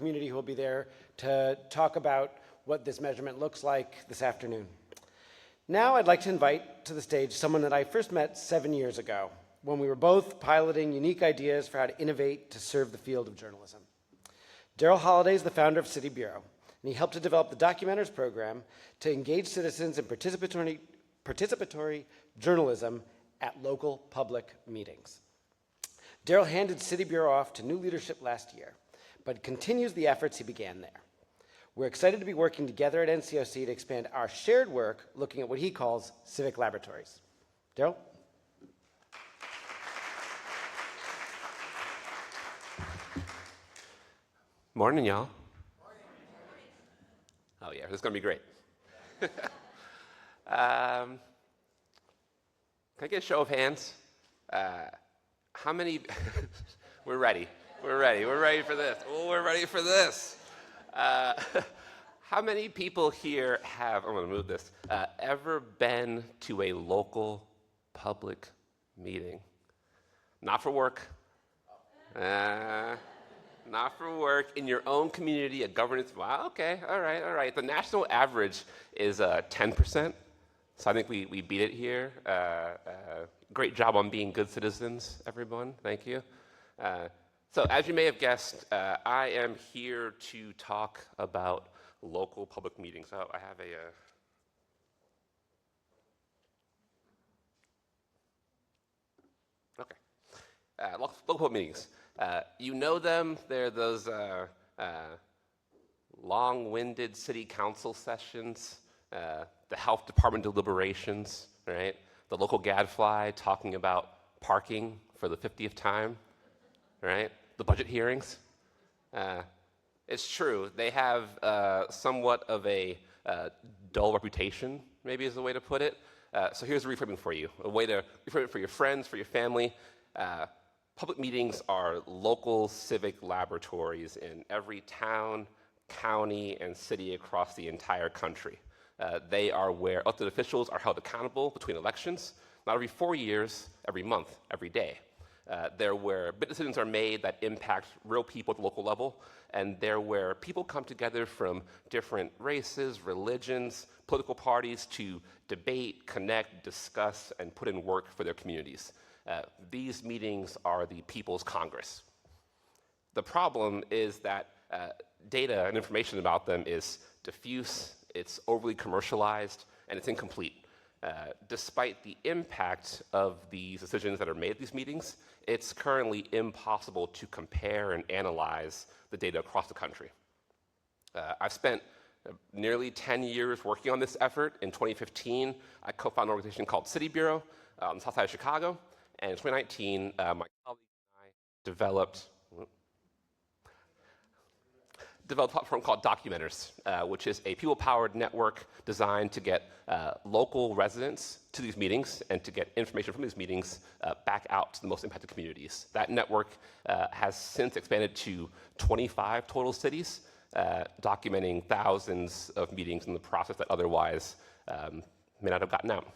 community who will be there to talk about what this measurement looks like this afternoon. Now I'd like to invite to the stage someone that I first met 7 years ago when we were both piloting unique ideas for how to innovate to serve the field of journalism. Darryl Holliday is the founder of City Bureau, and he helped to develop the Documenters program to engage citizens in participatory journalism at local public meetings. Darryl handed City Bureau off to new leadership last year, but continues the efforts he began there. We're excited to be working together at NCOC to expand our shared work, looking at what he calls civic laboratories. Darryl? Morning, y'all. Oh yeah, this is gonna be great. Can I get a show of hands? How many? We're ready. We're ready. We're ready for this. Oh, we're ready for this. How many people here have, I'm going to move this, ever been to a local public meeting? Not for work. Not for work, in your own community, a governance, wow, okay, all right. The national average is 10%, so I think we beat it here. Great job on being good citizens, everyone, thank you. So as you may have guessed, I am here to talk about local public meetings. Oh, I have a, local public meetings. You know them, they're those long-winded city council sessions, the health department deliberations, right? The local gadfly talking about parking for the 50th time, right? The budget hearings. It's true, they have somewhat of a dull reputation, maybe is the way to put it. So here's a reframing for you, a way to reframe it for your friends, for your family. Public meetings are local civic laboratories in every town, county, and city across the entire country. They are where elected officials are held accountable between elections, not every 4 years, every month, every day. They're where big decisions are made that impact real people at the local level, and they're where people come together from different races, religions, political parties to debate, connect, discuss, and put in work for their communities. These meetings are the People's Congress. The problem is that data and information about them is diffuse, it's overly commercialized, and it's incomplete. Despite the impact of these decisions that are made at these meetings, it's currently impossible to compare and analyze the data across the country. I've spent nearly 10 years working on this effort. In 2015, I co-founded an organization called City Bureau on the south side of Chicago. And in 2019, my colleagues and I developed a platform called Documenters, which is a people-powered network designed to get local residents to these meetings and to get information from these meetings back out to the most impacted communities. That network has since expanded to 25 total cities, documenting thousands of meetings in the process that otherwise may not have gotten out.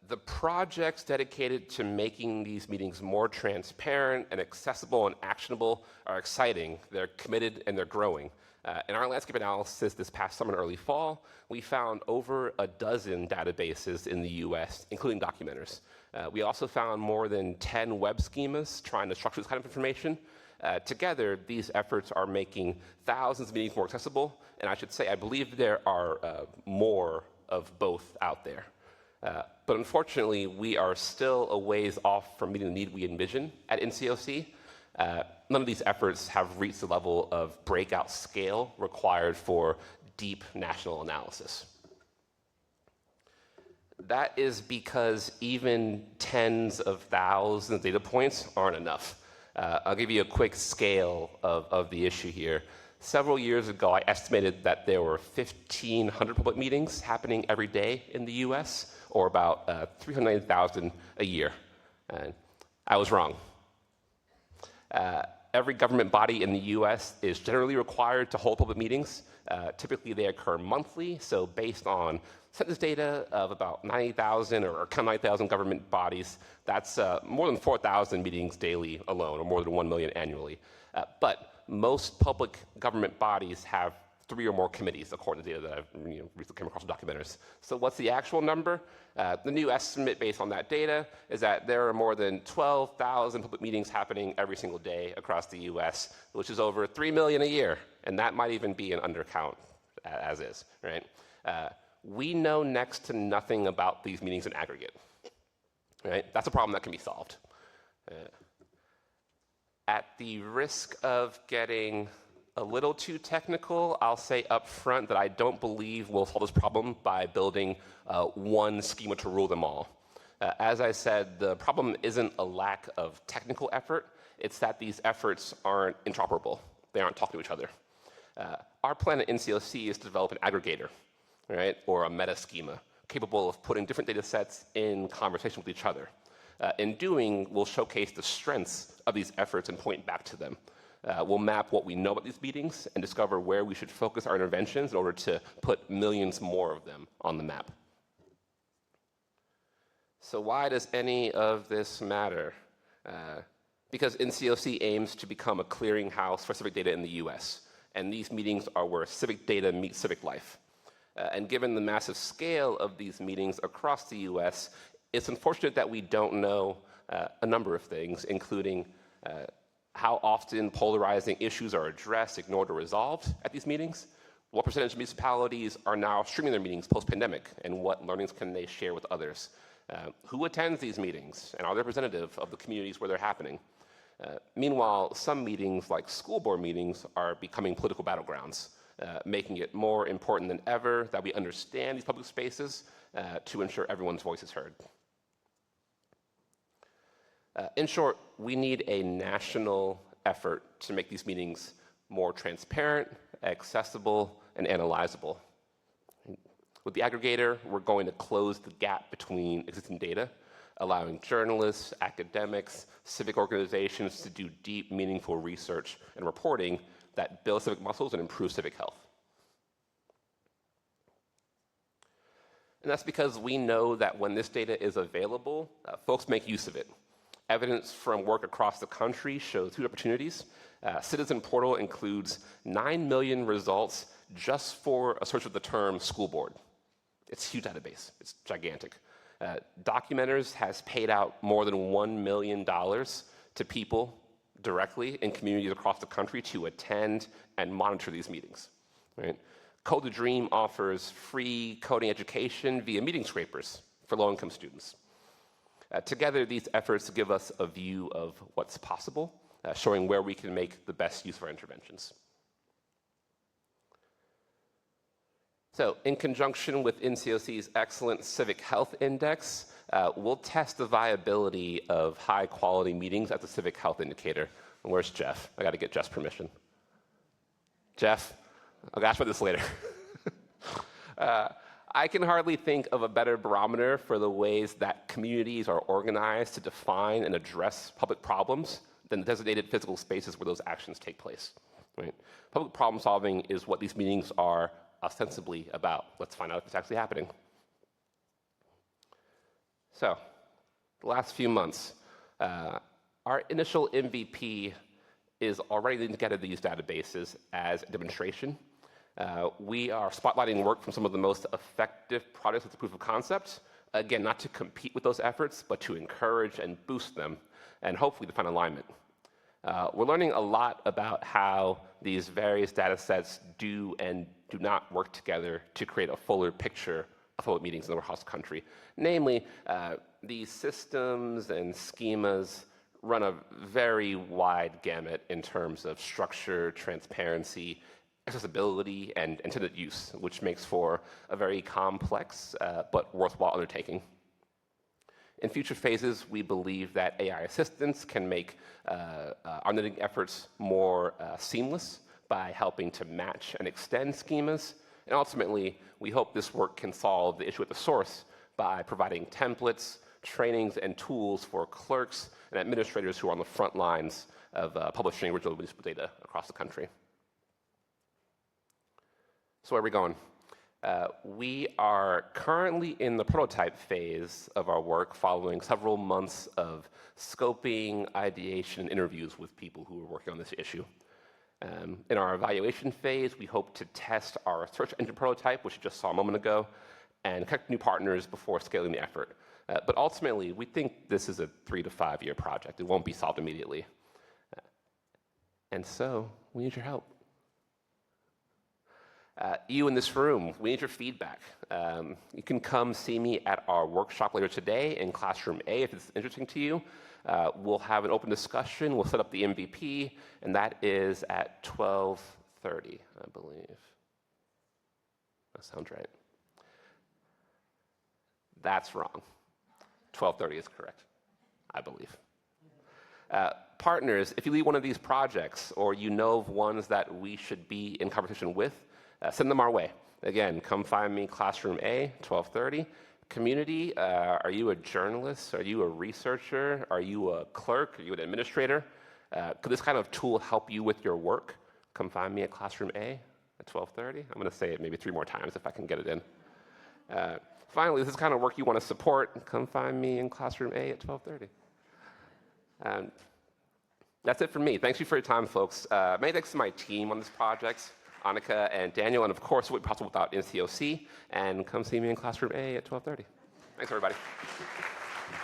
The projects dedicated to making these meetings more transparent and accessible and actionable are exciting. They're committed and they're growing. In our landscape analysis this past summer and early fall, we found over a dozen databases in the US, including Documenters. We also found more than 10 web schemas trying to structure this kind of information. Together, these efforts are making thousands of meetings more accessible, and I should say, I believe there are more of both out there. But unfortunately, we are still a ways off from meeting the need we envision at NCOC. None of these efforts have reached the level of breakout scale required for deep national analysis. That is because even tens of thousands of data points aren't enough. I'll give you a quick scale of the issue here. Several years ago, I estimated that there were 1,500 public meetings happening every day in the US, or about 390,000 a year. I was wrong. Every government body in the US is generally required to hold public meetings. Typically they occur monthly, so based on census data of about 90,000 or kind of 90,000 government bodies, that's more than 4,000 meetings daily alone, or more than 1 million annually. But most public government bodies have 3 or more committees, according to data that I've recently come across in documentaries. So what's the actual number? The new estimate based on that data is that there are more than 12,000 public meetings happening every single day across the US, which is over 3 million a year, and that might even be an undercount as is, right? We know next to nothing about these meetings in aggregate, right? That's a problem that can be solved. At the risk of getting a little too technical, I'll say up front that I don't believe we'll solve this problem by building one schema to rule them all. As I said, the problem isn't a lack of technical effort, it's that these efforts aren't interoperable. They aren't talking to each other. Our plan at NCOC is to develop an aggregator, right, or a meta schema, capable of putting different data sets in conversation with each other. In doing, we'll showcase the strengths of these efforts and point back to them. We'll map what we know about these meetings and discover where we should focus our interventions in order to put millions more of them on the map. So why does any of this matter? Because NCOC aims to become a clearinghouse for civic data in the US, and these meetings are where civic data meets civic life. And given the massive scale of these meetings across the US, it's unfortunate that we don't know a number of things, including how often polarizing issues are addressed, ignored, or resolved at these meetings, what percentage of municipalities are now streaming their meetings post-pandemic, and what learnings can they share with others. Who attends these meetings, and are they representative of the communities where they're happening? Meanwhile, some meetings, like school board meetings, are becoming political battlegrounds, making it more important than ever that we understand these public spaces to ensure everyone's voice is heard. In short, we need a national effort to make these meetings more transparent, accessible, and analyzable. With the aggregator, we're going to close the gap between existing data, allowing journalists, academics, civic organizations to do deep, meaningful research and reporting that build civic muscles and improve civic health. And that's because we know that when this data is available, folks make use of it. Evidence from work across the country shows 2 opportunities. Citizen Portal includes 9 million results just for a search of the term school board. It's a huge database, it's gigantic. Documenters has paid out more than $1 million to people directly in communities across the country to attend and monitor these meetings, right? Code the Dream offers free coding education via meeting scrapers for low-income students. Together, these efforts give us a view of what's possible, showing where we can make the best use of our interventions. So, in conjunction with NCOC's excellent Civic Health Index, we'll test the viability of high-quality meetings as a Civic Health indicator. And where's Jeff? I got to get Jeff's permission. Jeff, I'll ask about this later. I can hardly think of a better barometer for the ways that communities are organized to define and address public problems than the designated physical spaces where those actions take place. Right? Public problem solving is what these meetings are ostensibly about. Let's find out if it's actually happening. So, the last few months, our initial MVP is already linked together these databases as a demonstration. We are spotlighting work from some of the most effective projects with the proof of concept, again, not to compete with those efforts, but to encourage and boost them, and hopefully to find alignment. We're learning a lot about how these various data sets do and do not work together to create a fuller picture of public meetings in the across the country. Namely, these systems and schemas run a very wide gamut in terms of structure, transparency, accessibility, and intended use, which makes for a very complex but worthwhile undertaking. In future phases, we believe that AI assistance can make our knitting efforts more seamless by helping to match and extend schemas. And ultimately, we hope this work can solve the issue at the source by providing templates, trainings, and tools for clerks and administrators who are on the front lines of publishing original municipal data across the country. So where are we going? We are currently in the prototype phase of our work, following several months of scoping, ideation, and interviews with people who are working on this issue. In our evaluation phase, we hope to test our search engine prototype, which you just saw a moment ago, and connect new partners before scaling the effort. But ultimately, we think this is a 3 to 5 year project. It won't be solved immediately. And so, we need your help. You in this room, we need your feedback. You can come see me at our workshop later today in Classroom A if it's interesting to you. We'll have an open discussion. We'll set up the MVP, and that is at 12:30, I believe. That sounds right. That's wrong. 12:30 is correct, I believe. Partners, if you lead one of these projects or you know of ones that we should be in conversation with, send them our way. Again, come find me, Classroom A, 12:30. Community, are you a journalist? Are you a researcher? Are you a clerk? Are you an administrator? Could this kind of tool help you with your work? Come find me at Classroom A at 12:30. I'm going to say it maybe 3 more times if I can get it in. Finally, this is the kind of work you want to support. Come find me in Classroom A at 12:30. That's it for me. Thank you for your time, folks. Many thanks to my team on this project, Annika and Daniel, and of course, it wouldn't be possible without NCOC. And come see me in Classroom A at 12:30. Thanks, everybody.